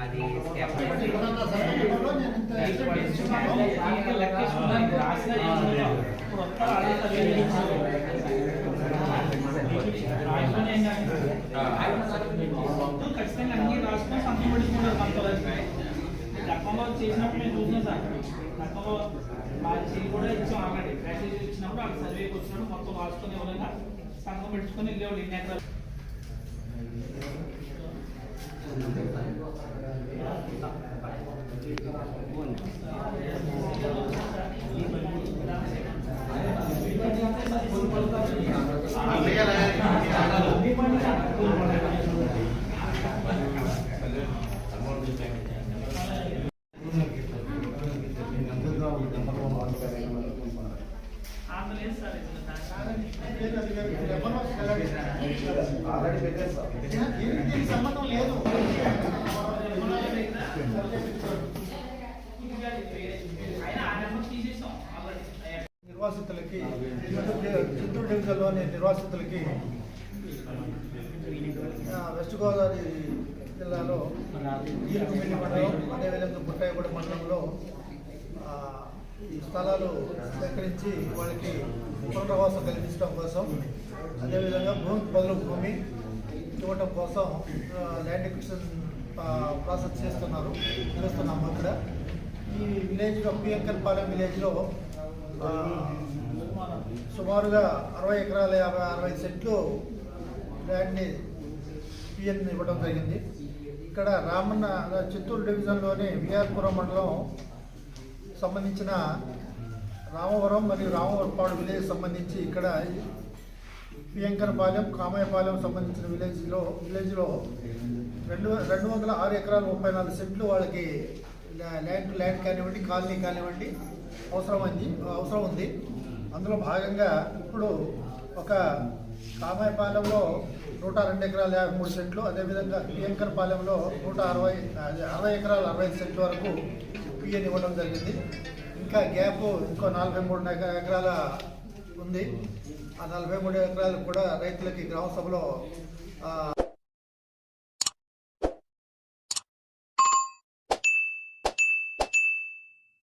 అది ఖచ్చితంగా అన్ని రాసుకొని సంతం పెట్టుకున్నారు గతంలో చేసినప్పుడు నేను చూసిన సార్ గతంలో వాళ్ళకి కూడా ఇచ్చాం ఆల్రెడీ ప్యాకేజ్ ఇచ్చినప్పుడు వాళ్ళకి సర్వేకి వచ్చినప్పుడు మొత్తం రాసుకొని ఎవరైనా సంతం పెట్టుకొని వెళ్ళేవాళ్ళు ఇన్ని ఎకరాలు సంబంధం లేదు నిర్వాసితులకి చిత్తూరు డివిజన్లోని నిర్వాసితులకి వెస్ట్ గోదావరి జిల్లాలో ఈరుకుమిల్లి మండలం అదేవిధంగా బుట్టాయిగూడ మండలంలో ఈ స్థలాలు సేకరించి వాళ్ళకి పునరావాసం కల్పించడం కోసం అదేవిధంగా భూమికి బదులు భూమి ఇవ్వటం కోసం ల్యాండ్ ఎక్విజిషన్ ప్రాసెస్ చేస్తున్నాము అక్కడ ఈ విలేజ్లో పిఎంకన్పాలెం విలేజ్లో సుమారుగా 60 ఎకరాల 60 సెంట్లు ల్యాండ్ని పిఎన్ ఇవ్వడం జరిగింది. ఇక్కడ రామన్న చిత్తూరు డివిజన్లోని విఆర్పురం మండలం సంబంధించిన రామవరం మరియు రామవరపాడు విలేజ్ సంబంధించి ఇక్కడ పియంకనపాలెం కామయ్యపాలెం సంబంధించిన విలేజ్లో 206 ఎకరాలు 34 సెంట్లు వాళ్ళకి ల్యాండ్ కానివ్వండి కాలనీ కానివ్వండి అవసరం ఉంది. అందులో భాగంగా ఇప్పుడు ఒక కామయ్యపాలెంలో 102 ఎకరాల 53 సెంట్లు అదేవిధంగా పియంకనపాలెంలో 60 ఎకరాల 65 సెంట్ల వరకు పిఎన్ ఇవ్వడం జరిగింది. ఇంకా గ్యాప్ ఇంకో 43 ఎకరాల ఉంది. ఆ 43 ఎకరాలు కూడా రైతులకి గ్రామ సభలో